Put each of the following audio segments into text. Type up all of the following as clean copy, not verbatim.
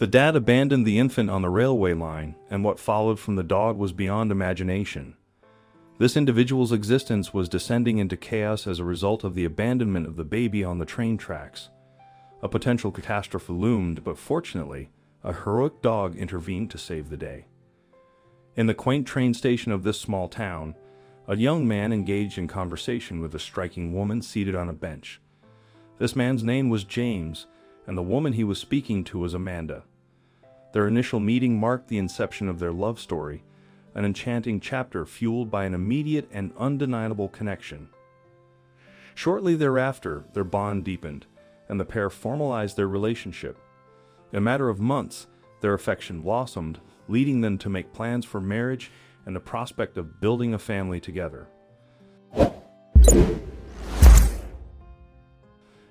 The dad abandoned the infant on the railway line, and what followed from the dog was beyond imagination. This individual's existence was descending into chaos as a result of the abandonment of the baby on the train tracks. A potential catastrophe loomed, but fortunately, a heroic dog intervened to save the day. In the quaint train station of this small town, a young man engaged in conversation with a striking woman seated on a bench. This man's name was James, and the woman he was speaking to was Amanda. Their initial meeting marked the inception of their love story, an enchanting chapter fueled by an immediate and undeniable connection. Shortly thereafter, their bond deepened, and the pair formalized their relationship. In a matter of months, their affection blossomed, leading them to make plans for marriage and the prospect of building a family together.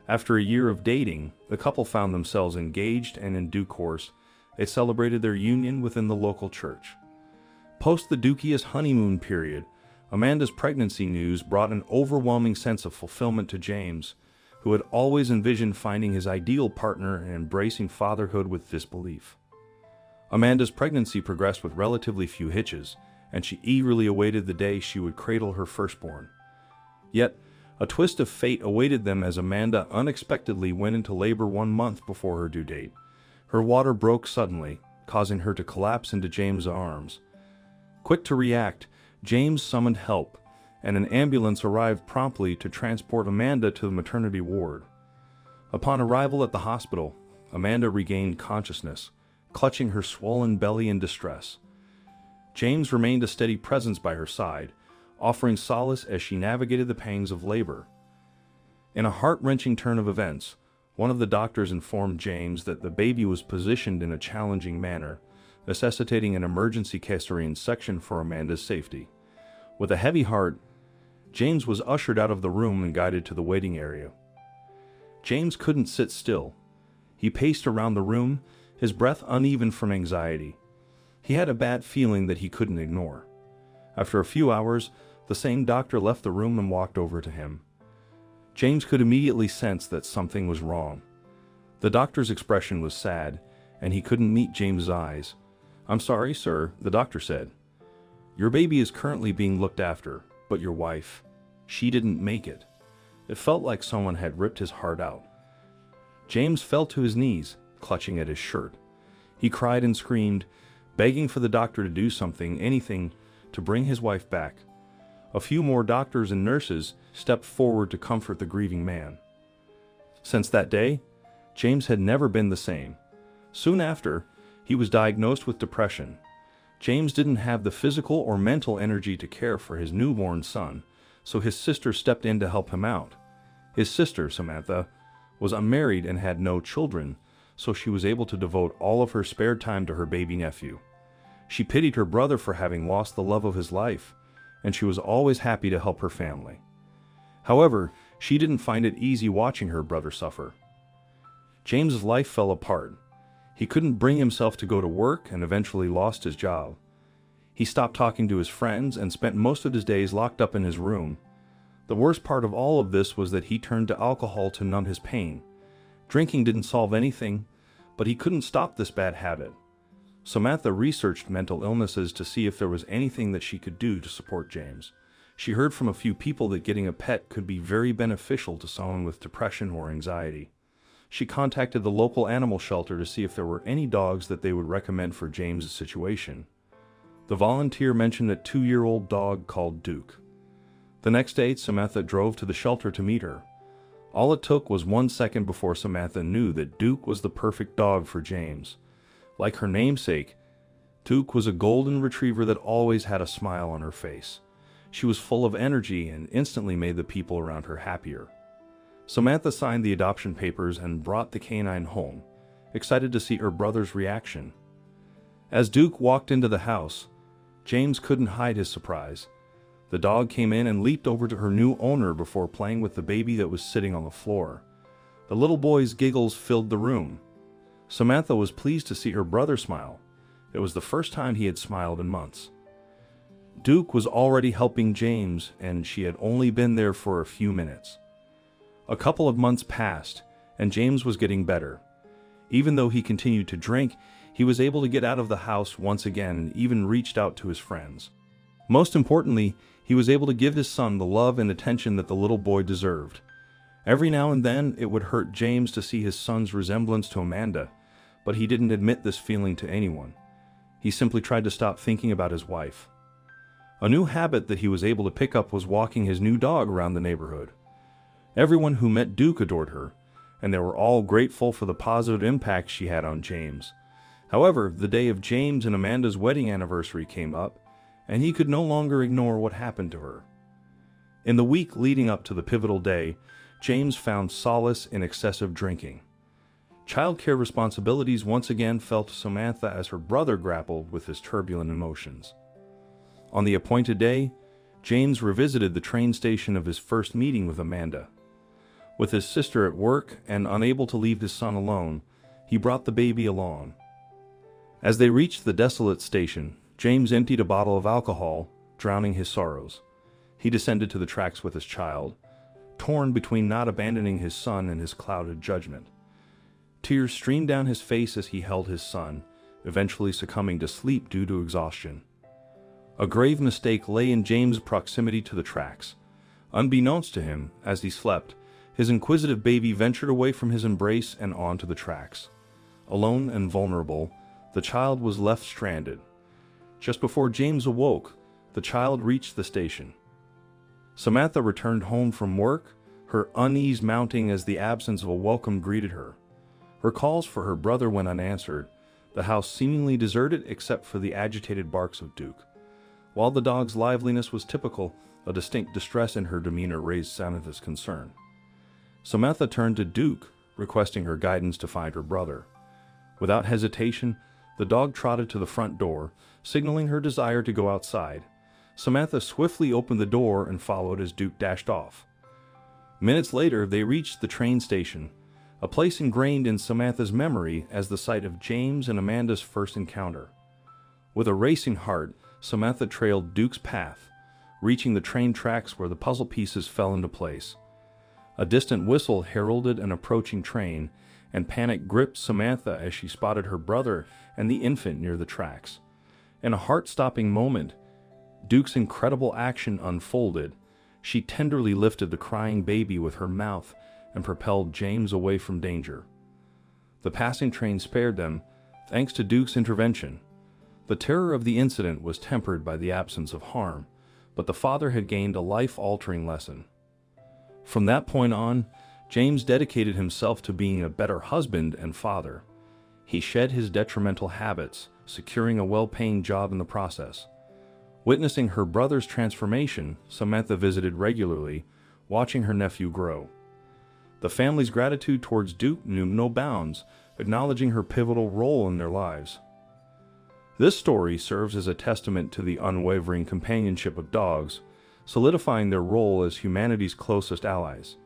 After a year of dating, the couple found themselves engaged, and in due course, they celebrated their union within the local church. Post the dukious honeymoon period, Amanda's pregnancy news brought an overwhelming sense of fulfillment to James, who had always envisioned finding his ideal partner and embracing fatherhood with disbelief. Amanda's pregnancy progressed with relatively few hitches, and she eagerly awaited the day she would cradle her firstborn. Yet, a twist of fate awaited them as Amanda unexpectedly went into labor 1 month before her due date. Her water broke suddenly, causing her to collapse into James' arms. Quick to react, James summoned help, and an ambulance arrived promptly to transport Amanda to the maternity ward. Upon arrival at the hospital, Amanda regained consciousness, clutching her swollen belly in distress. James remained a steady presence by her side, offering solace as she navigated the pangs of labor. In a heart-wrenching turn of events, one of the doctors informed James that the baby was positioned in a challenging manner, necessitating an emergency cesarean section for Amanda's safety. With a heavy heart, James was ushered out of the room and guided to the waiting area. James couldn't sit still. He paced around the room, his breath uneven from anxiety. He had a bad feeling that he couldn't ignore. After a few hours, the same doctor left the room and walked over to him. James could immediately sense that something was wrong. The doctor's expression was sad, and he couldn't meet James's eyes. "I'm sorry, sir," the doctor said. "Your baby is currently being looked after, but your wife, she didn't make it." It felt like someone had ripped his heart out. James fell to his knees, clutching at his shirt. He cried and screamed, begging for the doctor to do something, anything, to bring his wife back. A few more doctors and nurses stepped forward to comfort the grieving man. Since that day, James had never been the same. Soon after, he was diagnosed with depression. James didn't have the physical or mental energy to care for his newborn son, so his sister stepped in to help him out. His sister, Samantha, was unmarried and had no children, so she was able to devote all of her spare time to her baby nephew. She pitied her brother for having lost the love of his life, and she was always happy to help her family. However, she didn't find it easy watching her brother suffer. James's life fell apart. He couldn't bring himself to go to work and eventually lost his job. He stopped talking to his friends and spent most of his days locked up in his room. The worst part of all of this was that he turned to alcohol to numb his pain. Drinking didn't solve anything, but he couldn't stop this bad habit. Samantha researched mental illnesses to see if there was anything that she could do to support James. She heard from a few people that getting a pet could be very beneficial to someone with depression or anxiety. She contacted the local animal shelter to see if there were any dogs that they would recommend for James's situation. The volunteer mentioned a 2-year-old dog called Duke. The next day, Samantha drove to the shelter to meet her. All it took was 1 second before Samantha knew that Duke was the perfect dog for James. Like her namesake, Duke was a golden retriever that always had a smile on her face. She was full of energy and instantly made the people around her happier. Samantha signed the adoption papers and brought the canine home, excited to see her brother's reaction. As Duke walked into the house, James couldn't hide his surprise. The dog came in and leaped over to her new owner before playing with the baby that was sitting on the floor. The little boy's giggles filled the room. Samantha was pleased to see her brother smile. It was the first time he had smiled in months. Duke was already helping James, and she had only been there for a few minutes. A couple of months passed, and James was getting better. Even though he continued to drink, he was able to get out of the house once again and even reached out to his friends. Most importantly, he was able to give his son the love and attention that the little boy deserved. Every now and then, it would hurt James to see his son's resemblance to Amanda, but he didn't admit this feeling to anyone. He simply tried to stop thinking about his wife. A new habit that he was able to pick up was walking his new dog around the neighborhood. Everyone who met Duke adored her, and they were all grateful for the positive impact she had on James. However, the day of James and Amanda's wedding anniversary came up, and he could no longer ignore what happened to her. In the week leading up to the pivotal day, James found solace in excessive drinking. Childcare responsibilities once again fell to Samantha as her brother grappled with his turbulent emotions. On the appointed day, James revisited the train station of his first meeting with Amanda. With his sister at work and unable to leave his son alone, he brought the baby along. As they reached the desolate station, James emptied a bottle of alcohol, drowning his sorrows. He descended to the tracks with his child, torn between not abandoning his son and his clouded judgment. Tears streamed down his face as he held his son, eventually succumbing to sleep due to exhaustion. A grave mistake lay in James' proximity to the tracks. Unbeknownst to him, as he slept, his inquisitive baby ventured away from his embrace and onto the tracks. Alone and vulnerable, the child was left stranded. Just before James awoke, the child reached the station. Samantha returned home from work, her unease mounting as the absence of a welcome greeted her. Her calls for her brother went unanswered, the house seemingly deserted except for the agitated barks of Duke. While the dog's liveliness was typical, a distinct distress in her demeanor raised Samantha's concern. Samantha turned to Duke, requesting her guidance to find her brother. Without hesitation, the dog trotted to the front door, signaling her desire to go outside. Samantha swiftly opened the door and followed as Duke dashed off. Minutes later, they reached the train station, a place ingrained in Samantha's memory as the site of James and Amanda's first encounter. With a racing heart, Samantha trailed Duke's path, reaching the train tracks where the puzzle pieces fell into place. A distant whistle heralded an approaching train, and panic gripped Samantha as she spotted her brother and the infant near the tracks. In a heart-stopping moment, Duke's incredible action unfolded. She tenderly lifted the crying baby with her mouth and propelled James away from danger. The passing train spared them, thanks to Duke's intervention. The terror of the incident was tempered by the absence of harm, but the father had gained a life-altering lesson. From that point on, James dedicated himself to being a better husband and father. He shed his detrimental habits, securing a well-paying job in the process. Witnessing her brother's transformation, Samantha visited regularly, watching her nephew grow. The family's gratitude towards Duke knew no bounds, acknowledging her pivotal role in their lives. This story serves as a testament to the unwavering companionship of dogs, solidifying their role as humanity's closest allies.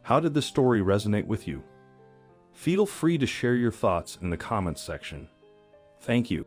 How did this story resonate with you? Feel free to share your thoughts in the comments section. Thank you.